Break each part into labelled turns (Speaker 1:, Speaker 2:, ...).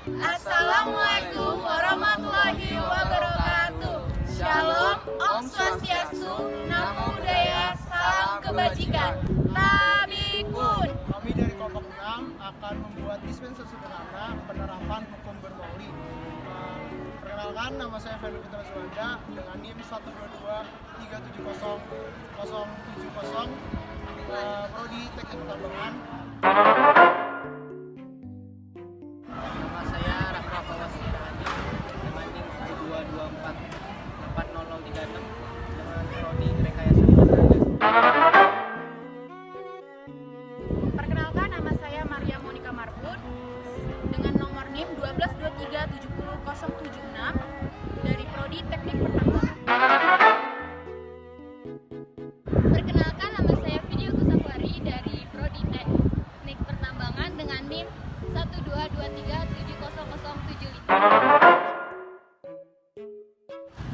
Speaker 1: Assalamualaikum warahmatullahi wabarakatuh. Shalom, Om Swastiastu, Namo Buddhaya, salam kebajikan. Tabikun.
Speaker 2: Kami dari kelompok 6 akan membuat dispenser sederhana penerapan hukum bermauli. Perkenalkan, nama saya Febri Putra Suwanda dengan NIM 122370070, Prodi Teknik Pertambangan.
Speaker 3: Nama saya Raffa Fawzi dengan NIM 122244036 dengan Prodi Rekayasa Olahraga.
Speaker 1: Perkenalkan, nama saya Maria Monica Marbun dengan nomor NIM 122370076 dari Prodi Teknik Pertambangan.
Speaker 4: Perkenalkan, nama saya Video Kusafari dari Prodi Teknik Pertambangan dengan NIM 122370075.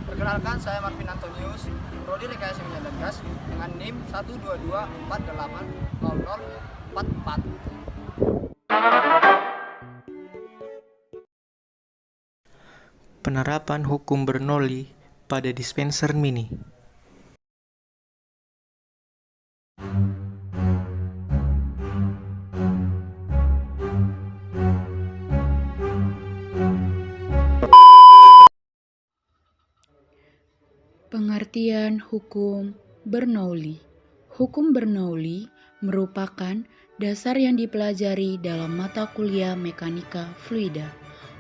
Speaker 3: Perkenalkan, saya Marvin Antonius, Prodi Rekayasa Minyak dan Gas dengan NIM 122480044.
Speaker 5: Penerapan hukum Bernoulli pada dispenser mini.
Speaker 6: Pengertian hukum Bernoulli. Hukum Bernoulli merupakan dasar yang dipelajari dalam mata kuliah mekanika fluida.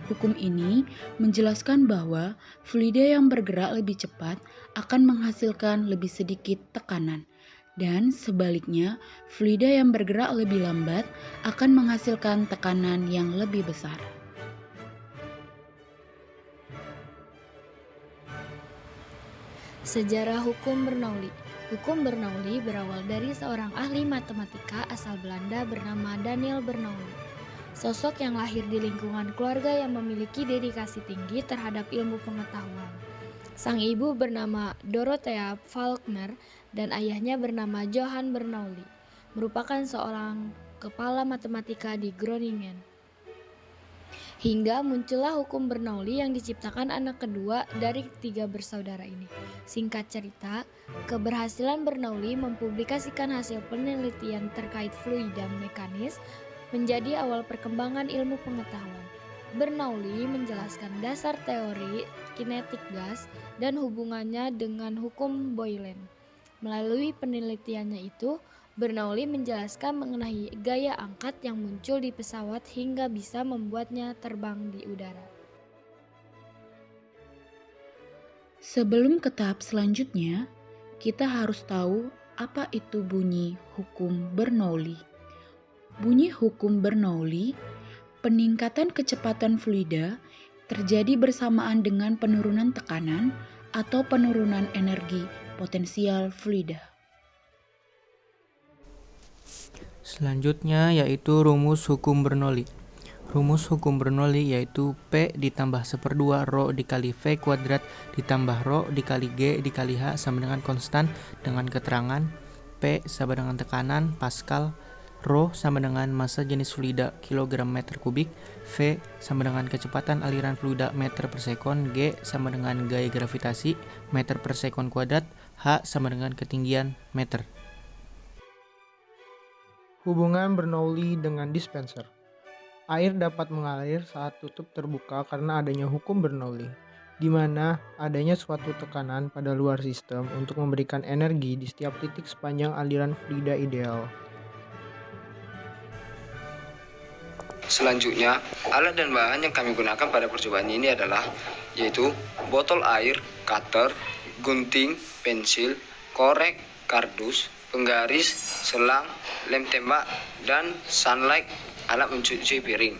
Speaker 6: Hukum ini menjelaskan bahwa fluida yang bergerak lebih cepat akan menghasilkan lebih sedikit tekanan, dan sebaliknya, fluida yang bergerak lebih lambat akan menghasilkan tekanan yang lebih besar.
Speaker 4: Sejarah hukum Bernoulli. Hukum Bernoulli berawal dari seorang ahli matematika asal Belanda bernama Daniel Bernoulli. Sosok yang lahir di lingkungan keluarga yang memiliki dedikasi tinggi terhadap ilmu pengetahuan. Sang ibu bernama Dorothea Falkner dan ayahnya bernama Johann Bernoulli, merupakan seorang kepala matematika di Groningen. Hingga muncullah hukum Bernoulli yang diciptakan anak kedua dari tiga bersaudara ini. Singkat cerita, keberhasilan Bernoulli mempublikasikan hasil penelitian terkait fluida mekanis menjadi awal perkembangan ilmu pengetahuan. Bernoulli menjelaskan dasar teori kinetik gas dan hubungannya dengan hukum Boylen. Melalui penelitiannya itu, Bernoulli menjelaskan mengenai gaya angkat yang muncul di pesawat hingga bisa membuatnya terbang di udara.
Speaker 6: Sebelum ke tahap selanjutnya, kita harus tahu apa itu bunyi hukum Bernoulli. Bunyi hukum Bernoulli, peningkatan kecepatan fluida terjadi bersamaan dengan penurunan tekanan atau penurunan energi potensial fluida.
Speaker 5: Selanjutnya yaitu rumus hukum Bernoulli. Rumus hukum Bernoulli yaitu P ditambah 1/2 rho dikali V kuadrat ditambah rho dikali G dikali H sama dengan konstan dengan keterangan P sama dengan tekanan Pascal, rho sama dengan massa jenis fluida kilogram meter kubik, V sama dengan kecepatan aliran fluida meter per sekon, G sama dengan gaya gravitasi meter per sekon kuadrat, H sama dengan ketinggian meter.
Speaker 2: Hubungan Bernoulli dengan dispenser. Air dapat mengalir saat tutup terbuka karena adanya hukum Bernoulli, di mana adanya suatu tekanan pada luar sistem untuk memberikan energi di setiap titik sepanjang aliran fluida ideal.
Speaker 7: Selanjutnya, alat dan bahan yang kami gunakan pada percobaan ini adalah yaitu botol air, cutter, gunting, pensil, korek, kardus, penggaris, selang, lem tembak, dan sunlight, alat mencuci piring.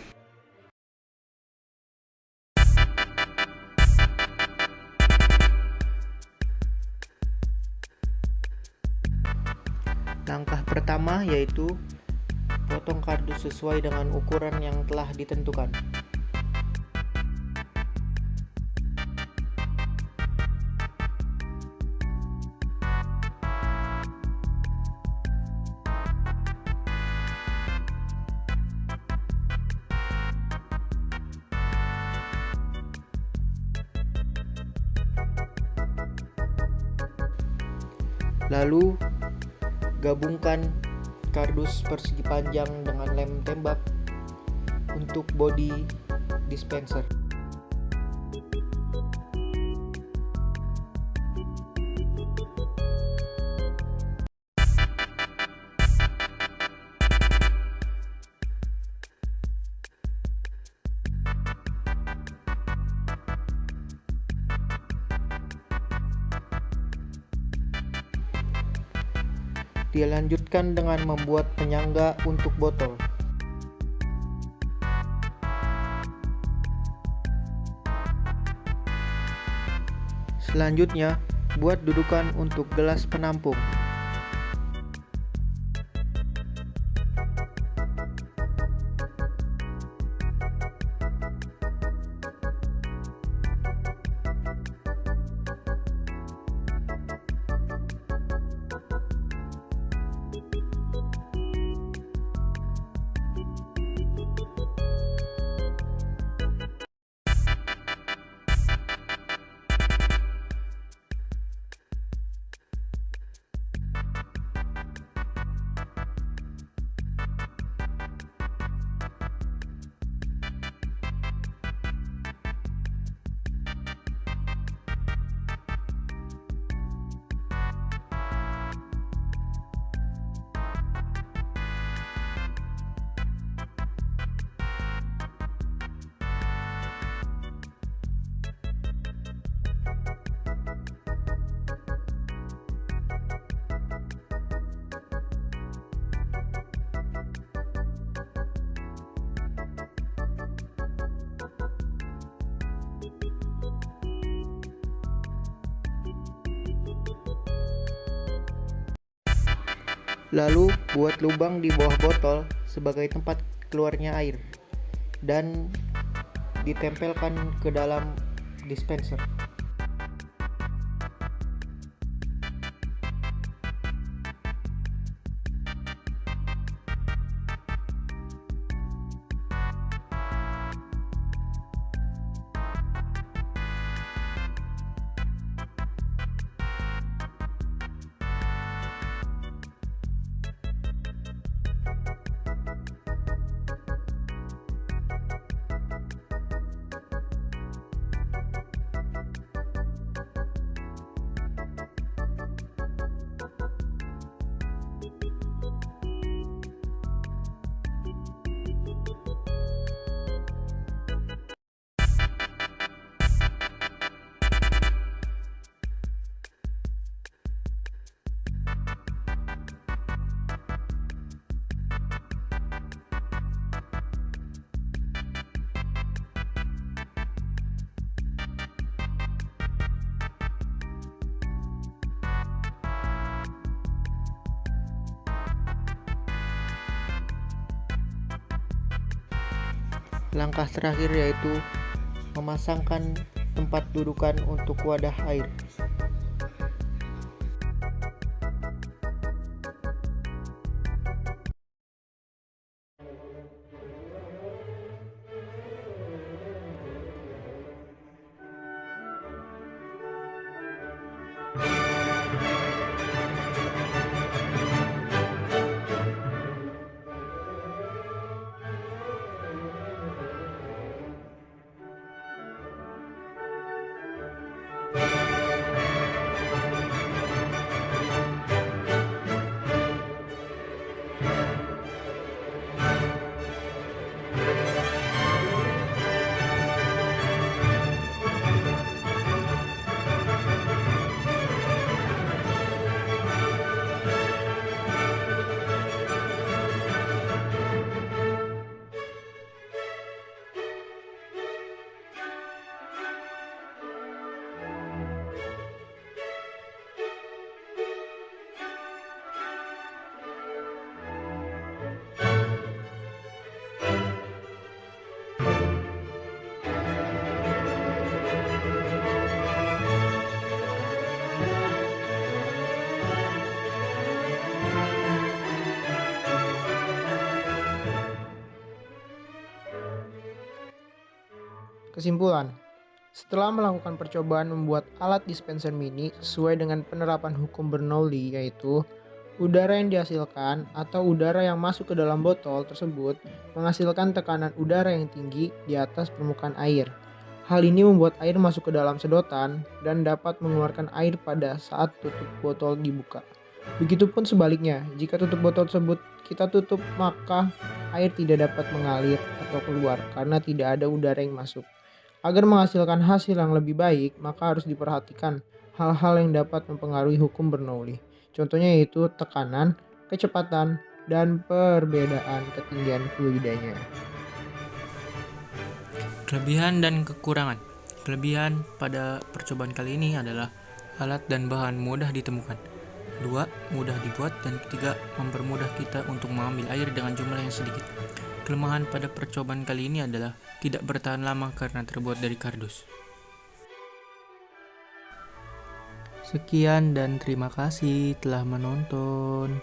Speaker 5: Langkah pertama yaitu potong kardus sesuai dengan ukuran yang telah ditentukan. Lalu gabungkan kardus persegi panjang dengan lem tembak untuk body dispenser. Dilanjutkan dengan membuat penyangga untuk botol. Selanjutnya, buat dudukan untuk gelas penampung. Lalu buat lubang di bawah botol sebagai tempat keluarnya air dan ditempelkan ke dalam dispenser. Langkah terakhir yaitu memasangkan tempat dudukan untuk wadah air.
Speaker 2: Kesimpulan, Setelah melakukan percobaan membuat alat dispenser mini sesuai dengan penerapan hukum Bernoulli, yaitu udara yang dihasilkan atau udara yang masuk ke dalam botol tersebut menghasilkan tekanan udara yang tinggi di atas permukaan air. Hal ini membuat air masuk ke dalam sedotan dan dapat mengeluarkan air pada saat tutup botol dibuka. Begitupun sebaliknya, jika tutup botol tersebut kita tutup, maka air tidak dapat mengalir atau keluar karena tidak ada udara yang masuk. Agar menghasilkan hasil yang lebih baik, maka harus diperhatikan hal-hal yang dapat mempengaruhi hukum Bernoulli. Contohnya yaitu tekanan, kecepatan, dan perbedaan ketinggian fluidanya.
Speaker 5: Kelebihan dan kekurangan. Kelebihan pada percobaan kali ini adalah alat dan bahan mudah ditemukan. Kedua, mudah dibuat. Dan ketiga, mempermudah kita untuk mengambil air dengan jumlah yang sedikit. Kelemahan pada percobaan kali ini adalah tidak bertahan lama karena terbuat dari kardus. Sekian dan terima kasih telah menonton.